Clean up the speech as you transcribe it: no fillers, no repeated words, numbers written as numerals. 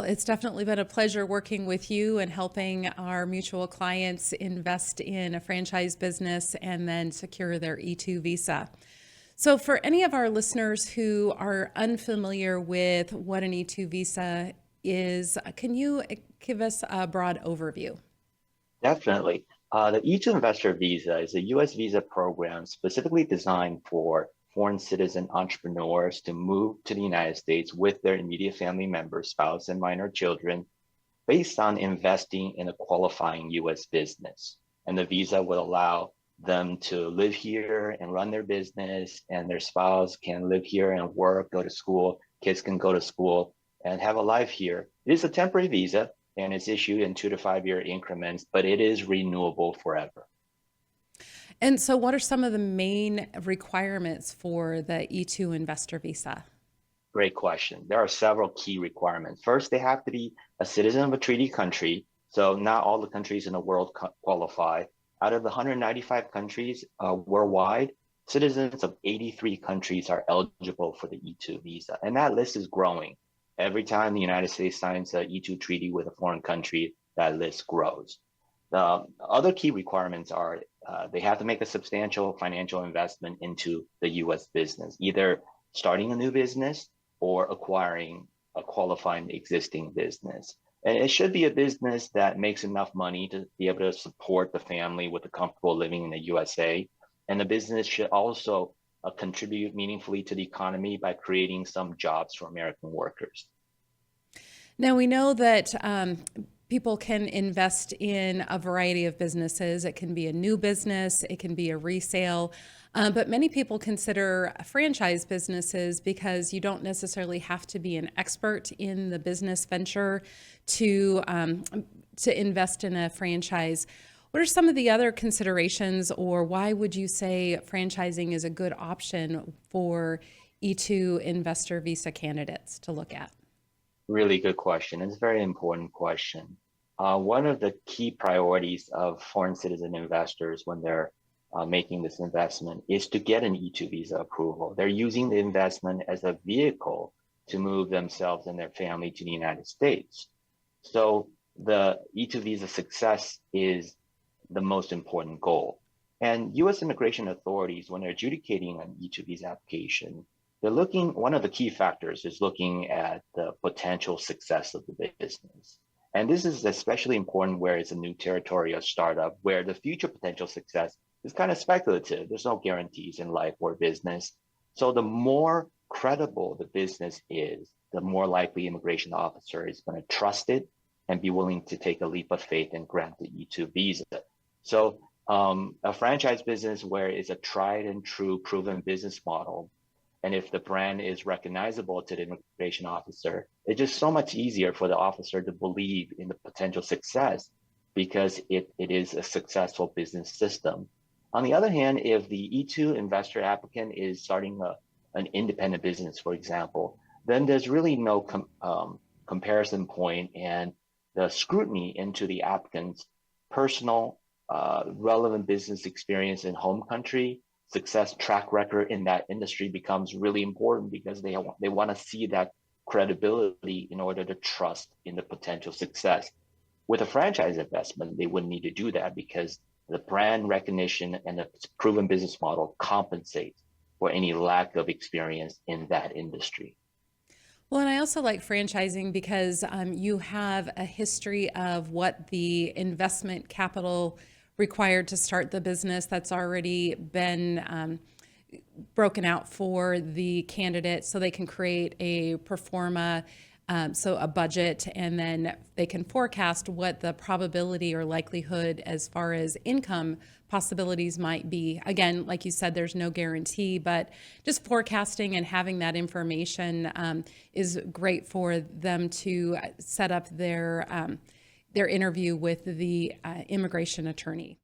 It's definitely been a pleasure working with you and helping our mutual clients invest in a franchise business and then secure their E2 visa. So, for any of our listeners who are unfamiliar with what an E2 visa is, can you give us a broad overview? Definitely. The E2 Investor Visa is a U.S. visa program specifically designed for foreign citizen entrepreneurs to move to the United States with their immediate family members, spouse, and minor children based on investing in a qualifying U.S. business. And the visa would allow them to live here and run their business, and their spouse can live here and work, go to school, kids can go to school, and have a life here. It is a temporary visa, and it's issued in 2 to 5 year increments, but it is renewable forever. And so, what are some of the main requirements for the E2 investor visa? Great question. There are several key requirements. First, they have to be a citizen of a treaty country. So not all the countries in the world qualify. Out of the 195 countries worldwide, citizens of 83 countries are eligible for the E2 visa. And that list is growing. Every time the United States signs an E2 treaty with a foreign country, that list grows. The other key requirements are they have to make a substantial financial investment into the US business, either starting a new business or acquiring a qualifying existing business. And it should be a business that makes enough money to be able to support the family with a comfortable living in the USA. And the business should also contribute meaningfully to the economy by creating some jobs for American workers. Now, we know that people can invest in a variety of businesses. It can be a new business, it can be a resale, but many people consider franchise businesses because you don't necessarily have to be an expert in the business venture to invest in a franchise. What are some of the other considerations, or why would you say franchising is a good option for E2 investor visa candidates to look at? Really good question. It's a very important question. One of the key priorities of foreign citizen investors when they're making this investment is to get an E2 visa approval. They're using the investment as a vehicle to move themselves and their family to the United States. So the E2 visa success is the most important goal. And US immigration authorities, when they're adjudicating an E2 visa application, one of the key factors is looking at the potential success of the business. And this is especially important where it's a new territory or startup, where the future potential success is kind of speculative. There's no guarantees in life or business. So the more credible the business is, the more likely immigration officer is going to trust it and be willing to take a leap of faith and grant the E2 visa. So a franchise business where it's a tried and true proven business model, and if the brand is recognizable to the immigration officer, it's just so much easier for the officer to believe in the potential success because it is a successful business system. On the other hand, if the E2 investor applicant is starting an independent business, for example, then there's really no comparison point, and the scrutiny into the applicant's personal relevant business experience in home country, success track record in that industry becomes really important because they want to see that credibility in order to trust in the potential success. With a franchise investment, they wouldn't need to do that because the brand recognition and the proven business model compensates for any lack of experience in that industry. Well, and I also like franchising because you have a history of what the investment capital required to start the business that's already been broken out for the candidate so they can create a pro forma, so a budget, and then they can forecast what the probability or likelihood as far as income possibilities might be. Again, like you said, there's no guarantee, but just forecasting and having that information is great for them to set up their interview with the immigration attorney.